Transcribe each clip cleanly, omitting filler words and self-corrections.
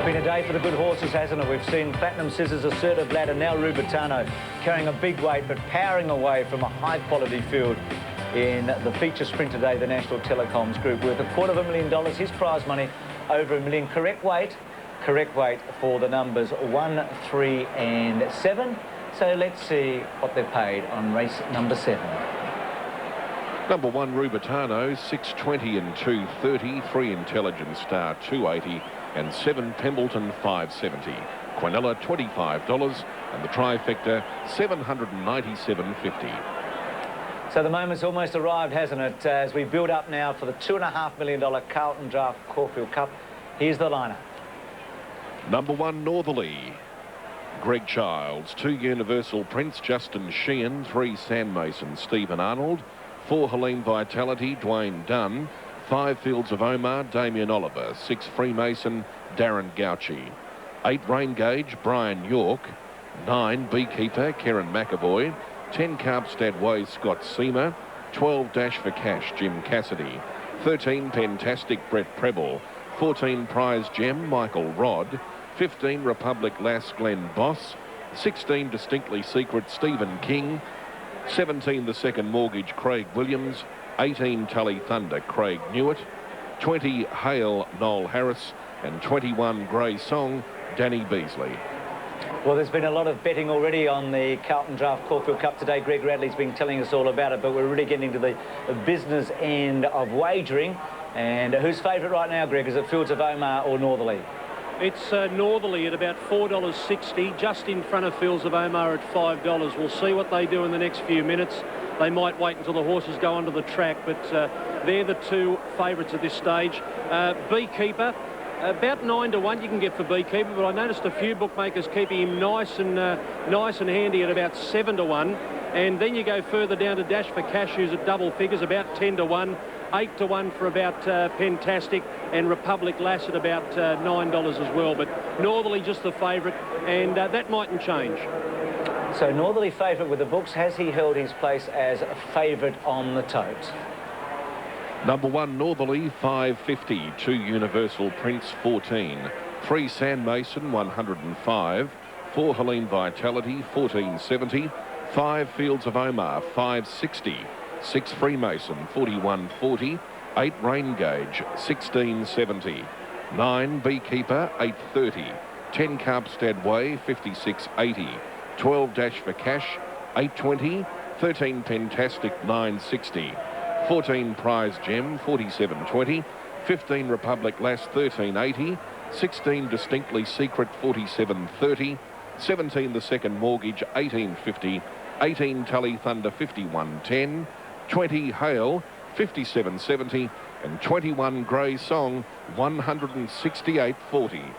Been a day for the good horses, hasn't it? We've seen Platinum Scissors, Assertive Lad, and now Rubertano carrying a big weight but powering away from a high-quality field in the feature sprint today, the National Telecoms Group, worth $250,000. His prize money over $1 million. Correct weight for the numbers 1, 3 and 7. So let's see what they're paid on race number 7. Number 1, Rubertano, 620 and 230. 3, Intelligent Star, 280. And 7, Pembleton, 570. Quinella, $25. And the trifecta, $797.50. So the moment's almost arrived, hasn't it? As we build up now for the $2.5 million Carlton Draft Caulfield Cup. Here's the lineup. Number 1, Northerly. Greg Childs. 2, Universal Prince, Justin Sheehan. 3, Sandmason, Stephen Arnold. 4, Helene Vitality, Dwayne Dunn. 5, Fields of Omar, Damien Oliver. 6, Freemason, Darren Gauchi. 8, Rain Gauge, Brian York. 9, Beekeeper, Karen McAvoy. 10, Carbstad Way, Scott Seamer. 12, Dash for Cash, Jim Cassidy. 13, Pentastic, Brett Preble. 14, Prize Gem, Michael Rodd. 15, Republic Lass, Glenn Boss. 16, Distinctly Secret, Stephen King. 17, The Second Mortgage, Craig Williams. 18, Tully Thunder, Craig Newitt. 20, Hale, Noel Harris. And 21, Grey Song, Danny Beasley. Well, there's been a lot of betting already on the Carlton Draft Caulfield Cup today. Greg Radley's been telling us all about it, but we're really getting to the business end of wagering. And who's favourite right now, Greg? Is it Fields of Omar or Northerly? It's Northerly at about $4.60, just in front of Fields of Omar at $5. We'll see what they do in the next few minutes. They might wait until the horses go onto the track, but they're the two favourites at this stage. Beekeeper, about 9 to 1 you can get for Beekeeper, but I noticed a few bookmakers keeping him nice and handy at about 7 to 1. And then you go further down to Dash for Cashews at double figures, about 10 to 1. 8 to 1 for about Pentastic, and Republic Lass at about $9 as well. But Northerly just the favourite, and that mightn't change. So Northerly favourite with the books. Has he held his place as a favourite on the tote? Number 1, Northerly, $5.50. 2, Universal Prince, $14. 3, Sandmason, $105. 4, Helene Vitality, $14.70. 5, Fields of Omar, $5.60. 6, Freemason, $41.40. 8, Rain Gauge, $16.70. 9, Beekeeper, $8.30. 10, Carbstad Way, $56.80. 12, Dash for Cash, $8.20. 13, Pentastic, $9.60. 14, Prize Gem, $47.20. 15, Republic Lass, $13.80. 16, Distinctly Secret, $47.30. 17, The Second Mortgage, $18.50. 18, Tully Thunder, $51.10. 20, Hale, $57.70. And 21, Grey Song, $168.40.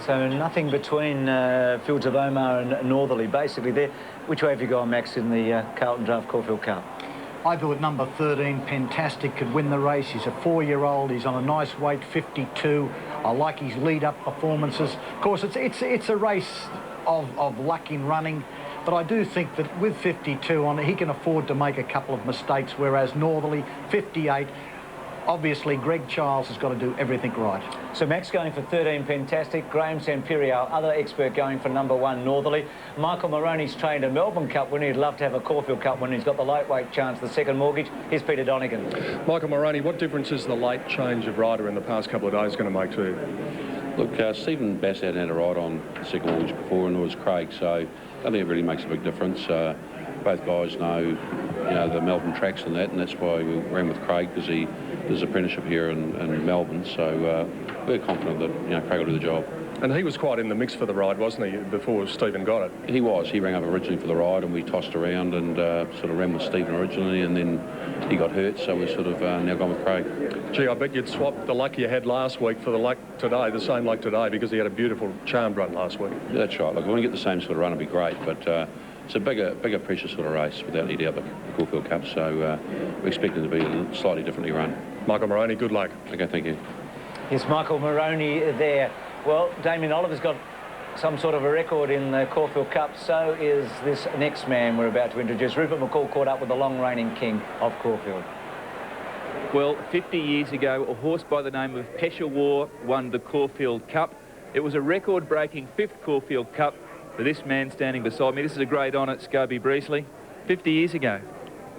So nothing between Fields of Omar and Northerly, basically. There. Which way have you gone, Max, in the Carlton Draft Caulfield Cup? I thought number 13, Pentastic, could win the race. He's a 4-year-old. He's on a nice weight, 52. I like his lead-up performances. Of course, it's a race of luck in running. But I do think that with 52 on it, he can afford to make a couple of mistakes, whereas Northerly, 58, obviously Greg Childs has got to do everything right. So Max going for 13, Pentastic. Graham Samperial, other expert, going for number 1, Northerly. Michael Moroney's trained a Melbourne Cup winner. He'd love to have a Caulfield Cup winner. He's got the lightweight chance, The Second Mortgage. Here's Peter Donegan. Michael Moroney, what difference is the late change of rider in the past couple of days going to make to you? Look, Stephen Bassett had a ride on the Second Mortgage before, and it was Craig, so I think it really makes a big difference. Both guys know, the Melbourne tracks and that, and that's why we ran with Craig, because he does apprenticeship here in Melbourne. So we're confident that Craig will do the job. And he was quite in the mix for the ride, wasn't he, before Stephen got it? He was. He rang up originally for the ride, and we tossed around and sort of ran with Stephen originally, and then he got hurt, so we sort of now gone with Craig. Gee, I bet you'd swap the luck you had last week for the luck today, the same luck today, because he had a beautiful charmed run last week. Yeah, that's right. Look, when we get the same sort of run, it'd be great, but it's a bigger pressure sort of race without any doubt, the Caulfield Cup, so we expect it to be slightly differently run. Michael Moroney, good luck. Okay, thank you. Yes, Michael Moroney there. Well, Damien Oliver's got some sort of a record in the Caulfield Cup. So is this next man we're about to introduce. Rupert McCall caught up with the long-reigning king of Caulfield. Well, 50 years ago, a horse by the name of Peshawar won the Caulfield Cup. It was a record-breaking 5th Caulfield Cup for this man standing beside me. This is a great honour, Scobie Breasley, 50 years ago.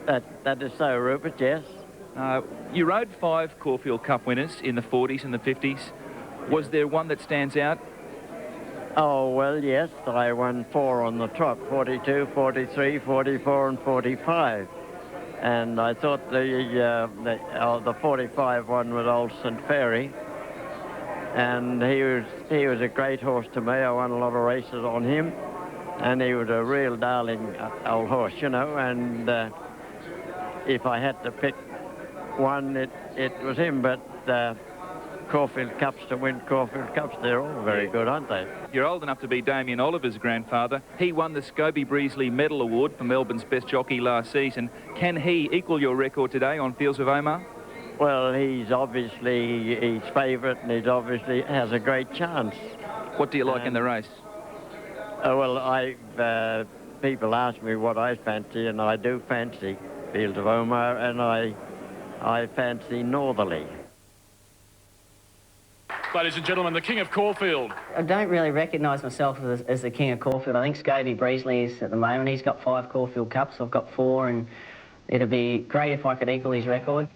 That is so, Rupert, yes. You rode 5 Caulfield Cup winners in the 40s and the 50s. Was there one that stands out? Oh, well, yes, I won 4 on the trot, 42, 43, 44 and 45. And I thought the 45 one was old St. Ferry. And he was a great horse to me. I won a lot of races on him. And he was a real darling old horse, you know. And if I had to pick one, it was him. But Caulfield Cups, to win Caulfield Cups, they're all very good, aren't they? You're old enough to be Damien Oliver's grandfather. He won the Scobie Breasley Medal Award for Melbourne's best jockey last season. Can he equal your record today on Fields of Omar? Well, he's obviously his favourite, and he obviously has a great chance. What do you like in the race? Well, people ask me what I fancy, and I do fancy Fields of Omar, and I fancy Northerly. Ladies and gentlemen, the King of Caulfield. I don't really recognise myself as the King of Caulfield. I think Scobie Breasley is at the moment. He's got 5 Caulfield Cups. I've got 4, and it'd be great if I could equal his record.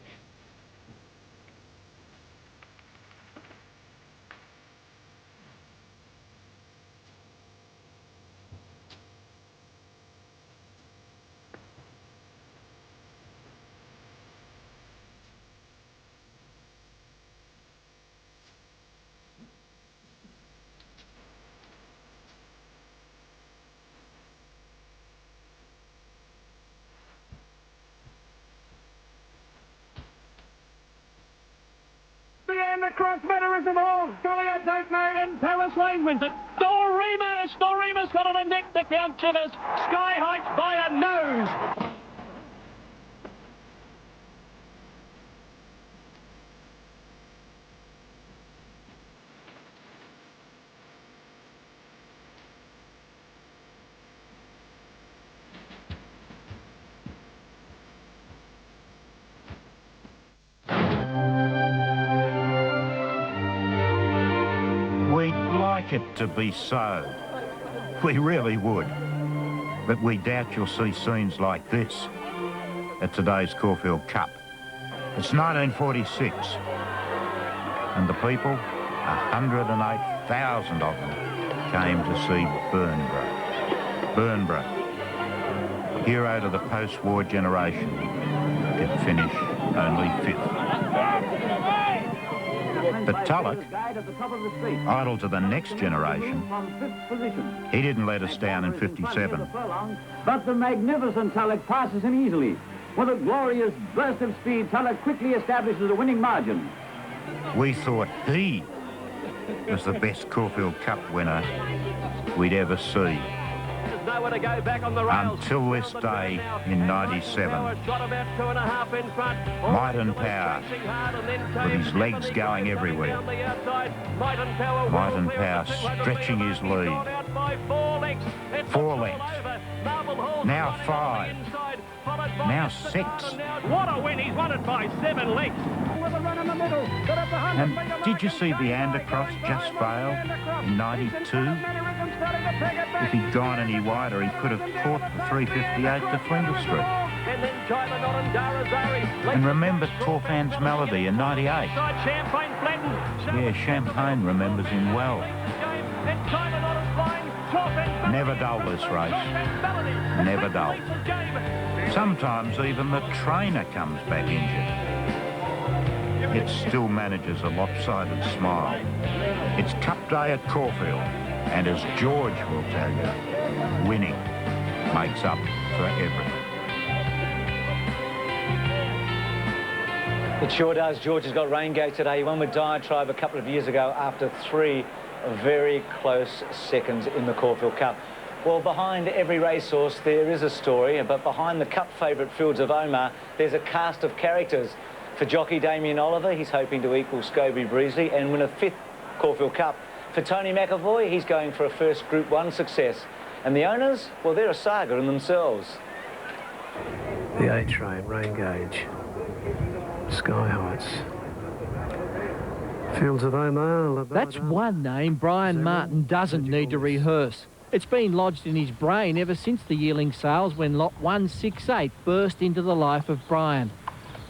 The cross better is involved. Golly, I don't know. And Palace Lane wins it. Dorima's got on a neck to count Chivers. Sky Heights by a nose. It to be so. We really would. But we doubt you'll see scenes like this at today's Caulfield Cup. It's 1946, and the people, 108,000 of them, came to see Burnborough, hero to the post-war generation, did finish only 5th. But Tulloch, idle to the next generation, he didn't let us down in 57. But the magnificent Tulloch passes him easily. With a glorious burst of speed, Tulloch quickly establishes a winning margin. We thought he was the best Caulfield Cup winner we'd ever see. Until this day in 97. Might and Power, with his legs going everywhere. Might and Power stretching his lead. 4 lengths. Now 5. Now 6. What a win. He's won it by 7 lengths. And did you see the Andercross just fail in 92? If he'd gone any wider, he could have caught the 358 to Flinders Street. And remember Torfan's Melody in 98? Yeah, Champagne remembers him well. Never dull, this race. Never dull. Sometimes even the trainer comes back injured. It still manages a lopsided smile. It's Cup Day at Caulfield, and as George will tell you, winning makes up for everything. It sure does. George has got rain gate today. He won with Diatribe a couple of years ago after 3 very close seconds in the Caulfield Cup. Well, behind every racehorse there is a story, but behind the Cup favourite Fields of Omar, there's a cast of characters. For jockey Damien Oliver, he's hoping to equal Scobie Breasley and win a 5th Caulfield Cup. For Tony McAvoy, he's going for a first Group 1 success. And the owners, well, they're a saga in themselves. The A-Train, Rain Gauge, Sky Heights, Fields of Omar. That's one name Brian Martin doesn't need to rehearse. It's been lodged in his brain ever since the yearling sales when lot 168 burst into the life of Brian.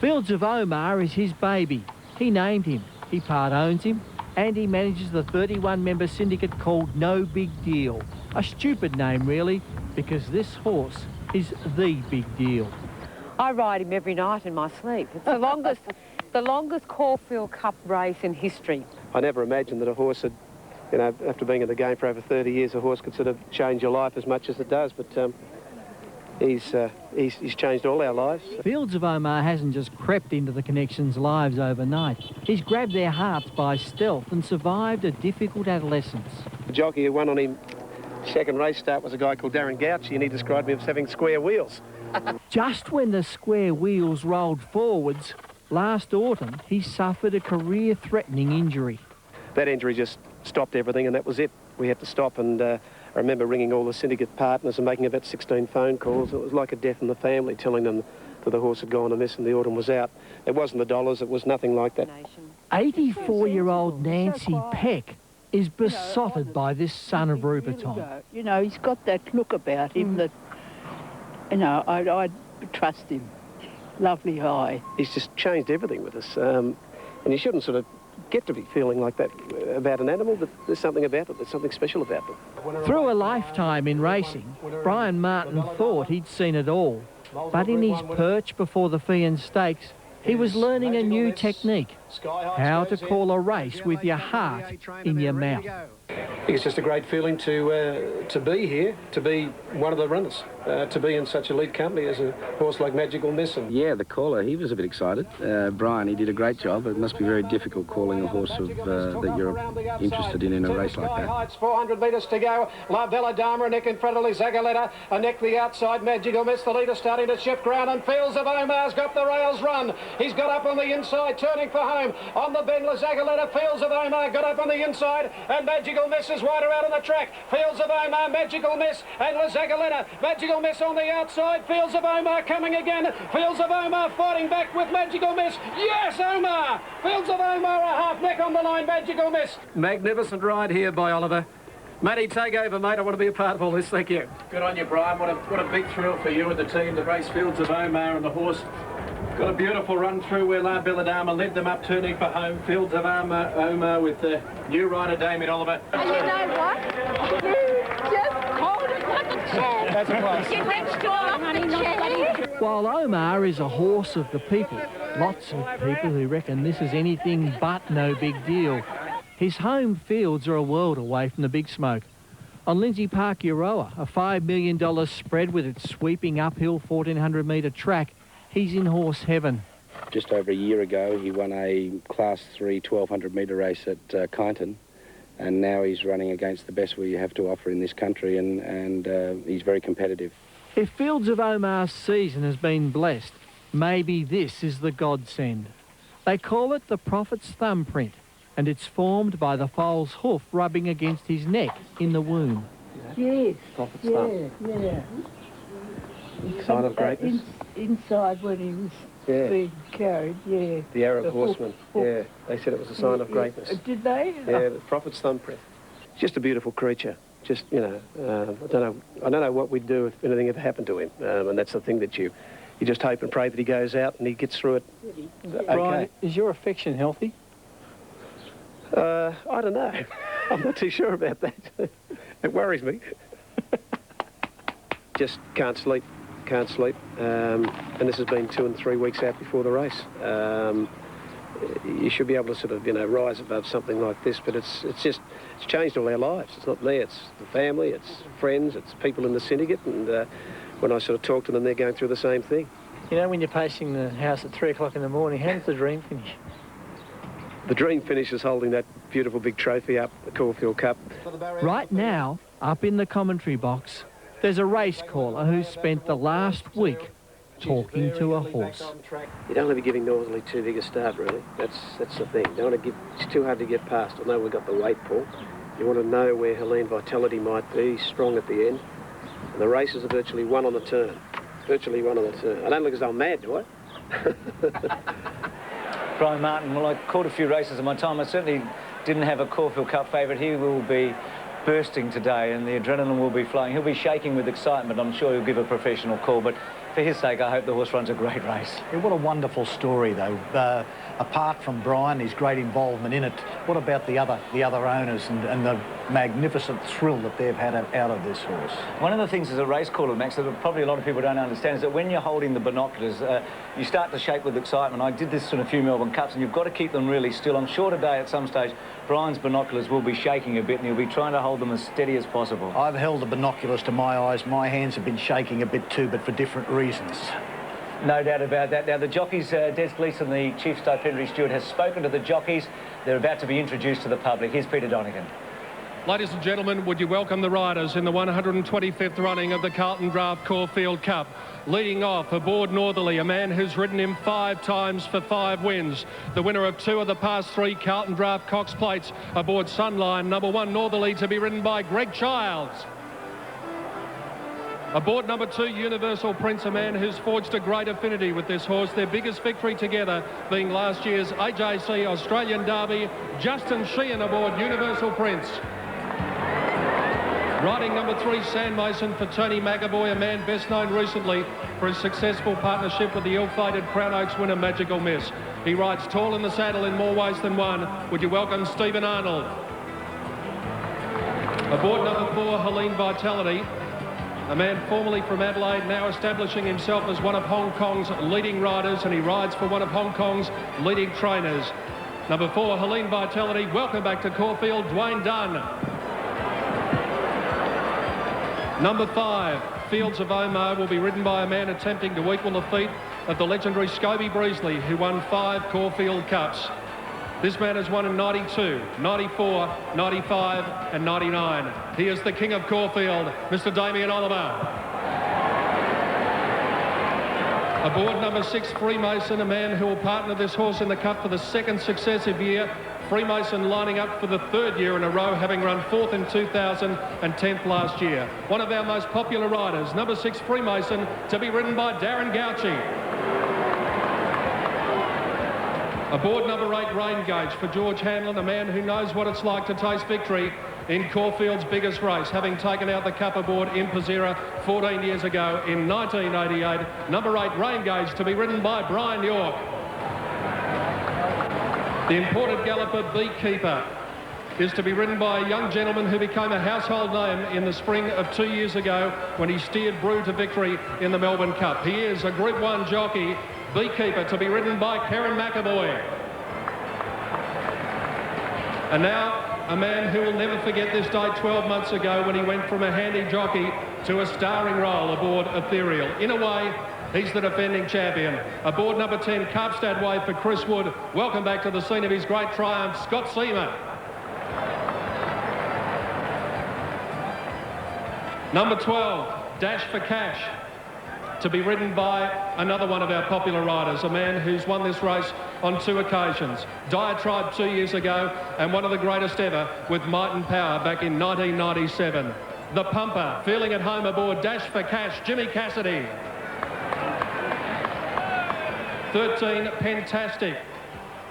Fields of Omar is his baby. He named him, he part owns him, and he manages the 31-member syndicate called No Big Deal. A stupid name, really, because this horse is the big deal. I ride him every night in my sleep. It's the longest Caulfield Cup race in history. I never imagined that a horse had, you know, after being in the game for over 30 years, a horse could sort of change your life as much as it does, but he's changed all our lives. Fields of Omar hasn't just crept into the Connection's lives overnight. He's grabbed their hearts by stealth and survived a difficult adolescence. The jockey who won on him second race start was a guy called Darren Gouchy, and he described me as having square wheels. Just when the square wheels rolled forwards, last autumn he suffered a career-threatening injury. That injury just stopped everything, and that was it. We had to stop, and I remember ringing all the syndicate partners and making about 16 phone calls. It was like a death in the family, telling them that the horse had gone amiss and the autumn was out. It wasn't the dollars, it was nothing like that. 84-year-old Nancy Peck is besotted by this son of Ruperton. You know, he's got that look about him that, you know, I'd trust him. Lovely eye. He's just changed everything with us. And you shouldn't sort of get to be feeling like that about an animal, but there's something about it, there's something special about them. Through a lifetime in racing, Brian Martin thought he'd seen it all. But in his perch before the Feehan Stakes, he was learning a new technique, how to call a race with your heart in your mouth. I think it's just a great feeling to be here, to be one of the runners, to be in such elite company as a horse like Magical Miss. Yeah, the caller, he was a bit excited. Brian, he did a great job. It must be very difficult calling a horse of, that you're interested in a race like that. Heights, 400 metres to go. La Bella Dama, a neck in front of Zagaletta, a neck the outside. Magical Miss, the leader starting to shift ground, and Fields of Omar's got the rails run. He's got up on the inside, turning for home. On the bend, Zagaletta, Fields of Omar got up on the inside, and Magical Miss is wider out on the track. Fields of Omar, Magical Miss, and Zagaletta. Magical Miss on the outside. Fields of Omar coming again. Fields of Omar fighting back with Magical Miss. Yes, Omar! Fields of Omar, a half neck on the line, Magical Miss. Magnificent ride here by Oliver. Matty, take over, mate. I want to be a part of all this. Thank you. Good on you, Brian. What a big thrill for you and the team to race Fields of Omar, and the horse got a beautiful run through where La Bella Dama led them up, turning for home. Fields of Omar with the new rider, Damien Oliver. And you know what? You just hold it like a chair. That's close. Get next to off the chair. While Omar is a horse of the people, lots of people who reckon this is anything but no big deal. His home fields are a world away from the big smoke. On Lindsay Park, Euroa, a $5 million spread with its sweeping uphill 1,400-metre track, he's in horse heaven. Just over a year ago, he won a Class 3 1,200-metre race at Kyneton, and now he's running against the best we have to offer in this country, and he's very competitive. If Fields of Omar's season has been blessed, maybe this is the godsend. They call it the Prophet's thumbprint, and it's formed by the foal's hoof rubbing against his neck in the womb. Yes. Prophet's thumb. Yeah. Sign of greatness. Inside when he was being carried, yeah. The Arab horseman, yeah. They said it was a sign of greatness. Did they? Yeah, the Prophet's thumbprint. Just a beautiful creature. Just, you know, I don't know what we'd do if anything ever happened to him. And that's the thing that you just hope and pray that he goes out and he gets through it okay. Brian, is your affection healthy? I don't know. I'm not too sure about that. It worries me. Just can't sleep. And this has been 2 and 3 weeks out before the race. You should be able to sort of, you know, rise above something like this, but it's changed all our lives. It's not me, it's the family, it's friends, it's people in the syndicate, and when I sort of talk to them, they're going through the same thing. You know, when you're pacing the house at 3 o'clock in the morning, how does the dream finish? The dream finishes holding that beautiful big trophy up, the Caulfield Cup. Right now, up in the commentary box, there's a race caller who's spent the last week talking to a horse. You don't want to be giving Northerly too big a start, really. That's the thing. You don't want to give. It's too hard to get past. I know we've got the weight pull. You want to know where Helene Vitality might be, strong at the end. And the races are virtually one on the turn. Virtually one on the turn. I don't look as though I'm mad, do I? Brian Martin, well, I caught a few races in my time. I certainly didn't have a Caulfield Cup favourite. He will be bursting today and the adrenaline will be flowing. He'll be shaking with excitement. I'm sure he'll give a professional call, but for his sake, I hope the horse runs a great race. Yeah, what a wonderful story, though. Apart from Brian, his great involvement in it, what about the other owners and the magnificent thrill that they've had out of this horse? One of the things as a race caller, Max, that probably a lot of people don't understand is that when you're holding the binoculars, you start to shake with excitement. I did this in a few Melbourne Cups, and you've got to keep them really still. I'm sure today, at some stage, Brian's binoculars will be shaking a bit, and he'll be trying to hold them as steady as possible. I've held the binoculars to my eyes. My hands have been shaking a bit too, but for different reasons. No doubt about that. Now, the jockeys, Des Gleeson, the Chief Stipendiary Steward, has spoken to the jockeys. They're about to be introduced to the public. Here's Peter Donegan. Ladies and gentlemen, would you welcome the riders in the 125th running of the Carlton Draft Caulfield Cup. Leading off, aboard Northerly, a man who's ridden him 5 times for 5 wins. The winner of 2 of the past 3 Carlton Draft Cox Plates. Aboard Sunline, number 1 Northerly, to be ridden by Greg Childs. Aboard number 2, Universal Prince, a man who's forged a great affinity with this horse. Their biggest victory together being last year's AJC Australian Derby. Justin Sheehan aboard Universal Prince. Riding number 3, Sam Mason for Tony McAvoy, a man best known recently for his successful partnership with the ill-fated Crown Oaks winner Magical Miss. He rides tall in the saddle in more ways than one. Would you welcome Stephen Arnold? Aboard number 4, Helene Vitality, a man formerly from Adelaide, now establishing himself as one of Hong Kong's leading riders, and he rides for one of Hong Kong's leading trainers. Number 4, Helene Vitality. Welcome back to Caulfield, Dwayne Dunn. Number 5, Fields of Omar, will be ridden by a man attempting to equal the feat of the legendary Scobie Breesley, who won 5 Caulfield Cups. This man has won in 92, 94, 95 and 99. He is the king of Caulfield, Mr. Damien Oliver. Aboard number 6, Freemason, a man who will partner this horse in the Cup for the 2nd successive year. Freemason lining up for the 3rd year in a row, having run 4th in 2000 and 10th last year. One of our most popular riders, number 6, Freemason, to be ridden by Darren Gauci. Aboard number 8, Rain Gauge, for George Hanlon, a man who knows what it's like to taste victory in Caulfield's biggest race, having taken out the Cup aboard Impazira 14 years ago in 1988. Number 8, Rain Gauge, to be ridden by Brian York. The imported galloper Beekeeper is to be ridden by a young gentleman who became a household name in the spring of 2 years ago when he steered Brew to victory in the Melbourne Cup. He is a Group 1 jockey, Beekeeper, to be ridden by Karen McAvoy. And now, a man who will never forget this day 12 months ago when he went from a handy jockey to a starring role aboard Ethereal. In a way, he's the defending champion. Aboard number 10, Carpstad Way, for Chris Wood. Welcome back to the scene of his great triumph, Scott Seaman. Number 12, Dash for Cash, to be ridden by another one of our popular riders, a man who's won this race on 2 occasions. Diatribe 2 years ago, and one of the greatest ever with Might and Power back in 1997. The Pumper, feeling at home aboard Dash for Cash, Jimmy Cassidy. 13, Pentastic,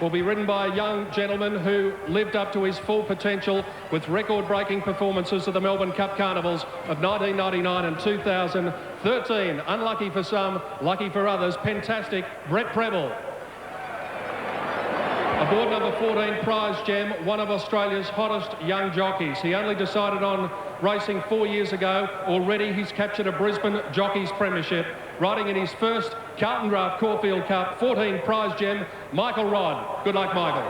will be ridden by a young gentleman who lived up to his full potential with record-breaking performances at the Melbourne Cup Carnivals of 1999 and 2000. 13, unlucky for some, lucky for others, Pentastic, Brett Preble. Aboard number 14, Prize Gem, one of Australia's hottest young jockeys. He only decided on racing 4 years ago. Already he's captured a Brisbane Jockeys Premiership. Riding in his first Carlton Draft Caulfield Cup, 14, Prize Gem, Michael Rod. Good luck, Michael.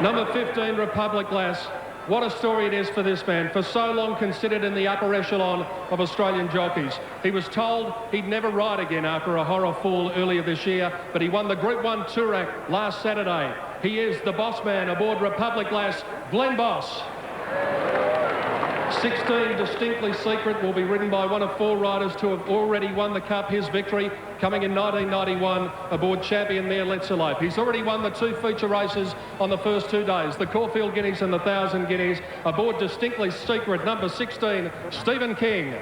Number 15, Republic Glass. What a story it is for this man, for so long considered in the upper echelon of Australian jockeys. He was told he'd never ride again after a horror fall earlier this year, but he won the Group 1 Toorak last Saturday. He is the boss man aboard Republic Glass, Glenn Boss. 16, Distinctly Secret, will be ridden by one of 4 riders to have already won the Cup. His victory coming in 1991 aboard champion mare Let's Elope. He's already won the 2 feature races on the first 2 days, the Caulfield Guineas and the 1000 Guineas. Aboard Distinctly Secret, number 16, Stephen King.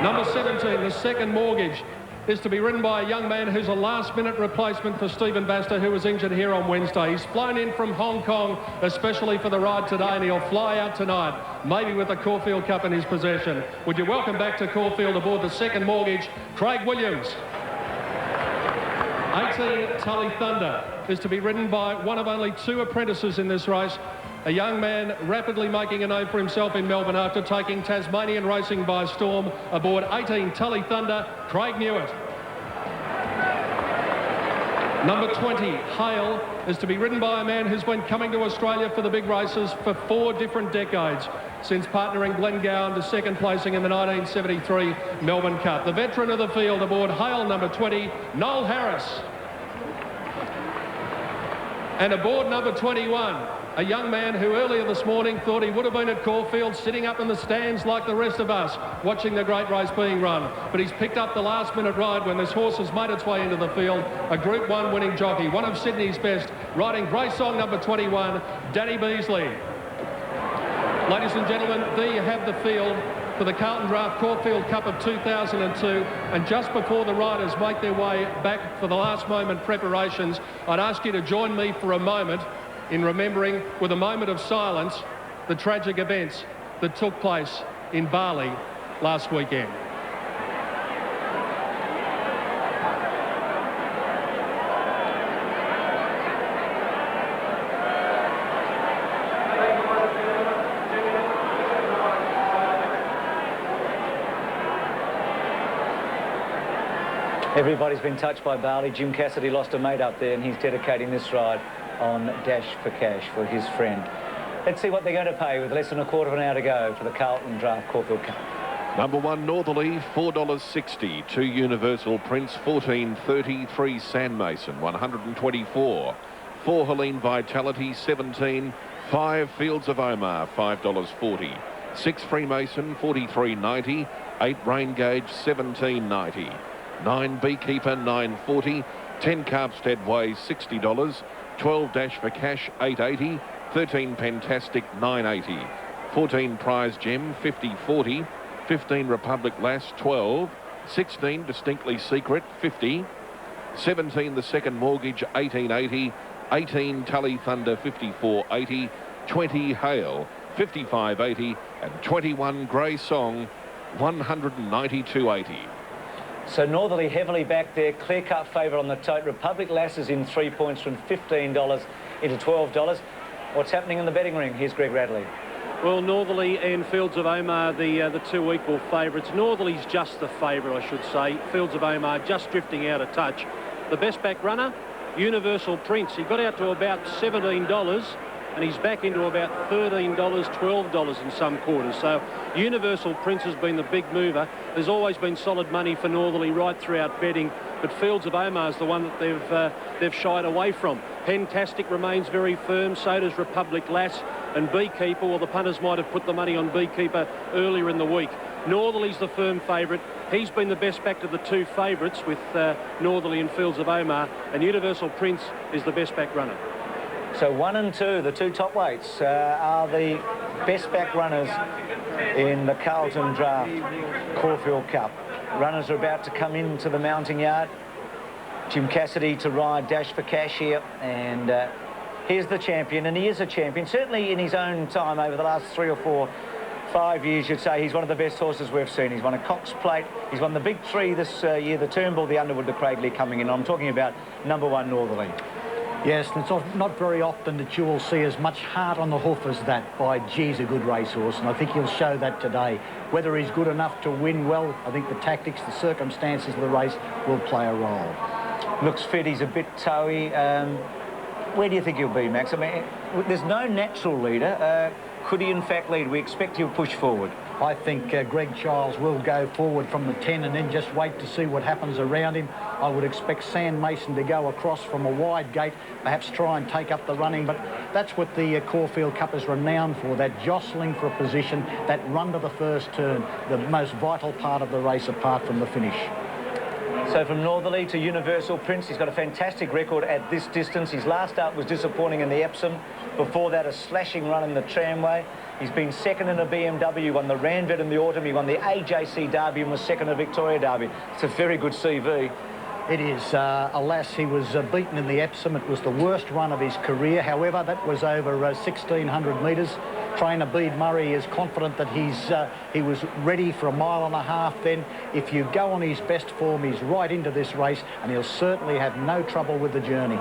Number 17, The Second Mortgage, is to be ridden by a young man who's a last-minute replacement for Stephen Baxter, who was injured here on Wednesday. He's flown in from Hong Kong, especially for the ride today, and he'll fly out tonight, maybe with the Caulfield Cup in his possession. Would you welcome back to Caulfield aboard the second mortgage, Craig Williams. 18 Tully Thunder is to be ridden by one of only 2 apprentices in this race, a young man rapidly making a name for himself in Melbourne after taking Tasmanian racing by storm. Aboard 18 Tully Thunder, Craig Newitt. Number 20, Hale, is to be ridden by a man who's been coming to Australia for the big races for 4 different decades, since partnering Glenn Gowan to second placing in the 1973 Melbourne Cup. The veteran of the field aboard Hale, number 20, Noel Harris. And aboard number 21, a young man who earlier this morning thought he would have been at Caulfield, sitting up in the stands like the rest of us, watching the great race being run. But he's picked up the last-minute ride when this horse has made its way into the field. A Group 1 winning jockey, one of Sydney's best, riding Grey Song number 21, Danny Beasley. Ladies and gentlemen, there you have the field for the Carlton Draft Caulfield Cup of 2002. And just before the riders make their way back for the last moment preparations, I'd ask you to join me for a moment in remembering, with a moment of silence, the tragic events that took place in Bali last weekend. Everybody's been touched by Bali. Jim Cassidy lost a mate up there, and he's dedicating this ride on Dash for Cash for his friend. Let's see what they're going to pay with less than a quarter of an hour to go for the Carlton Draft Caulfield Cup. Number 1 Northerly, $4.60. 2 Universal Prince, $14.30. 3 Sandmason, $124. 4 Helene Vitality, $17. 5 Fields of Omar, $5.40. 6 Freemason, $43.90. 8 Rain Gauge, $17.90. 9 Beekeeper, $9.40. 10 Carpstead Way, $60. 12 Dash for Cash, $8.80. 13 Pentastic, $9.80. 14 Prize Gem, $50.40. 15 Republic Lass, $12. 16 Distinctly Secret, $50. 17 The Second Mortgage, $18.80. 18 Tully Thunder, $54.80. 20 Hale, $55.80. And 21 Grey Song, $192.80. So Northerly heavily back there, clear-cut favourite on the tote. Republic Lass is in 3 points from $15 into $12. What's happening in the betting ring? Here's Greg Radley. Well, Northerly and Fields of Omar, the 2 equal favourites. Northerly's just the favourite, I should say. Fields of Omar just drifting out of touch. The best back runner, Universal Prince. He got out to about $17 and he's back into about $13, $12 in some quarters. So Universal Prince has been the big mover. There's always been solid money for Northerly right throughout betting, but Fields of Omar is the one that they've shied away from. Pentastic remains very firm, so does Republic Lass, and Beekeeper, well, the punters might have put the money on Beekeeper earlier in the week. Northerly's the firm favourite. He's been the best back to the 2 favourites with Northerly and Fields of Omar, and Universal Prince is the best back runner. So 1 and 2, the 2 top weights, are the best back runners in the Carlton Draft Caulfield Cup. Runners are about to come into the mounting yard. Jim Cassidy to ride Dash for Cash here, and here's the champion, and he is a champion, certainly in his own time over the last 3 or 4, 5 years, you'd say he's one of the best horses we've seen. He's won a Cox Plate, he's won the Big 3 this year, the Turnbull, the Underwood, the Craigley coming in. I'm talking about number 1 Northerly. Yes, and it's not very often that you will see as much heart on the hoof as that by G's a good racehorse, and I think he'll show that today. Whether he's good enough to win, well, I think the tactics, the circumstances of the race will play a role. Looks fit, he's a bit toey. Where do you think he'll be, Max? I mean, there's no natural leader. Could he in fact lead? We expect he'll push forward. I think Greg Childs will go forward from the 10 and then just wait to see what happens around him. I would expect Sandmason to go across from a wide gate, perhaps try and take up the running, but that's what the Caulfield Cup is renowned for, that jostling for a position, that run to the first turn, the most vital part of the race apart from the finish. So from Northerly to Universal Prince, he's got a fantastic record at this distance. His last start was disappointing in the Epsom. Before that, a slashing run in the Tramway. He's been second in a BMW, won the Ranvet in the autumn. He won the AJC Derby and was second in Victoria Derby. It's a very good CV. It is. Alas, he was beaten in the Epsom. It was the worst run of his career. However, that was over 1,600 metres. Trainer Bede Murray is confident that he was ready for a mile and a half then. If you go on his best form, he's right into this race, and he'll certainly have no trouble with the journey.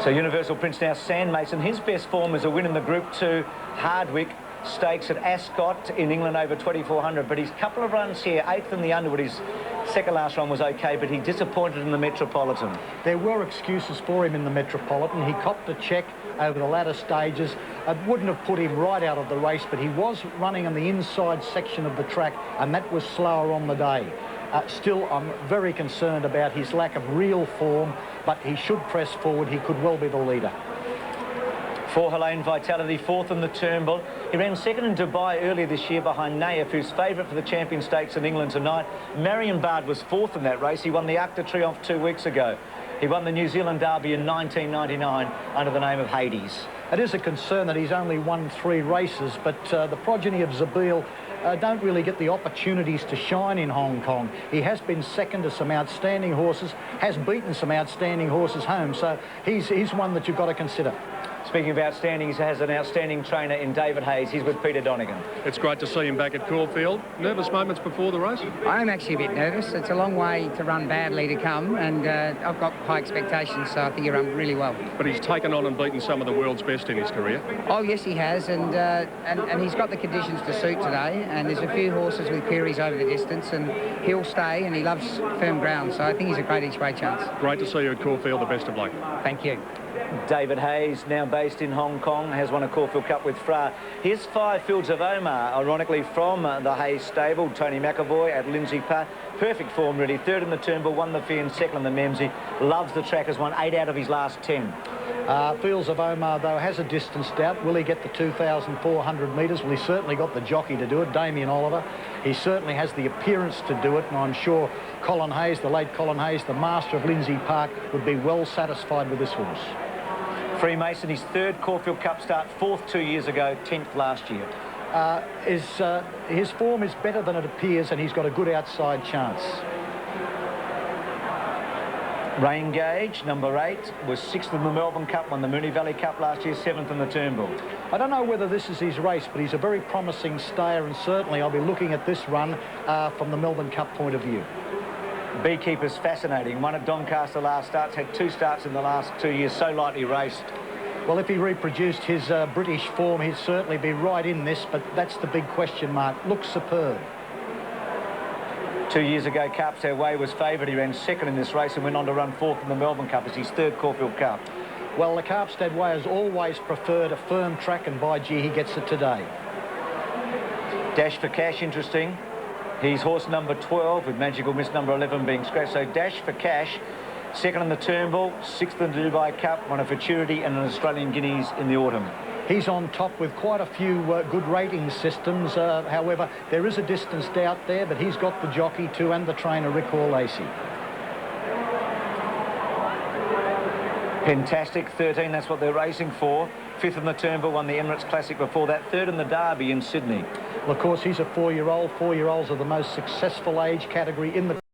So Universal Prince now Sand Mason. His best form is a win in the Group 2 Hardwick Stakes at Ascot in England over 2,400. But his couple of runs here, 8th in the Underwood, his second last run was okay, but he disappointed in the Metropolitan. There were excuses for him in the Metropolitan. He copped a check over the latter stages. It wouldn't have put him right out of the race, but he was running on the inside section of the track, and that was slower on the day. Still, I'm very concerned about his lack of real form, but he should press forward. He could well be the leader. For Helene Vitality, 4th in the Turnbull. He ran second in Dubai earlier this year behind Naif, who's favourite for the Champion Stakes in England tonight. Marion Bard was 4th in that race. He won the Arc de Triomphe 2 weeks ago. He won the New Zealand Derby in 1999 under the name of Hades. It is a concern that he's only won 3 races, but the progeny of Zabeel don't really get the opportunities to shine in Hong Kong. He has been second to some outstanding horses, has beaten some outstanding horses home, so he's one that you've got to consider. Speaking of outstanding, he has an outstanding trainer in David Hayes. He's with Peter Donegan. It's great to see him back at Caulfield. Nervous moments before the race? I'm actually a bit nervous. It's a long way to run badly to come, and I've got high expectations, so I think he run really well. But he's taken on and beaten some of the world's best in his career. Oh, yes, he has, and he's got the conditions to suit today, and there's a few horses with queries over the distance, and he'll stay, and he loves firm ground, so I think he's a great each-way chance. Great to see you at Caulfield. The best of luck. Thank you. David Hayes, now based in Hong Kong, has won a Caulfield Cup with Fra. Here's 5 Fields of Omar, ironically from the Hayes stable. Tony McAvoy at Lindsay Park. Perfect form, really. 3rd in the Turnbull, won the Fee and 2nd in the Memsey. Loves the track, has won 8 out of his last 10. Fields of Omar, though, has a distance doubt. Will he get the 2,400 metres? Well, he's certainly got the jockey to do it, Damien Oliver. He certainly has the appearance to do it, and I'm sure Colin Hayes, the late Colin Hayes, the master of Lindsay Park, would be well satisfied with this horse. Freemason, his 3rd Caulfield Cup start, 4th 2 years ago, 10th last year. His form is better than it appears, and he's got a good outside chance. Rain Gauge, number 8, was 6th in the Melbourne Cup, won the Moonee Valley Cup last year, 7th in the Turnbull. I don't know whether this is his race, but he's a very promising stayer, and certainly I'll be looking at this run from the Melbourne Cup point of view. Beekeeper's fascinating. One at Doncaster last starts, had 2 starts in the last 2 years, so lightly raced. Well, if he reproduced his British form, he'd certainly be right in this, but that's the big question mark. Looks superb. 2 years ago, Carpstead Way was favoured. He ran 2nd in this race and went on to run 4th in the Melbourne Cup as his 3rd Caulfield Cup. Well, the Carpstead Way has always preferred a firm track, and by gee, he gets it today. Dash for Cash, interesting. He's horse number 12 with Magical Miss number 11 being scratched. So Dash for Cash, 2nd in the Turnbull, 6th in the Dubai Cup, won a Futurity and an Australian Guineas in the autumn. He's on top with quite a few good rating systems. However, there is a distance doubt there, but he's got the jockey too and the trainer, Rick Hall-Lacey. Fantastic, 13, that's what they're racing for. 5th in the Turnbull, won the Emirates Classic before that. 3rd in the Derby in Sydney. Well, of course, he's a 4-year-old. 4-year-olds are the most successful age category in the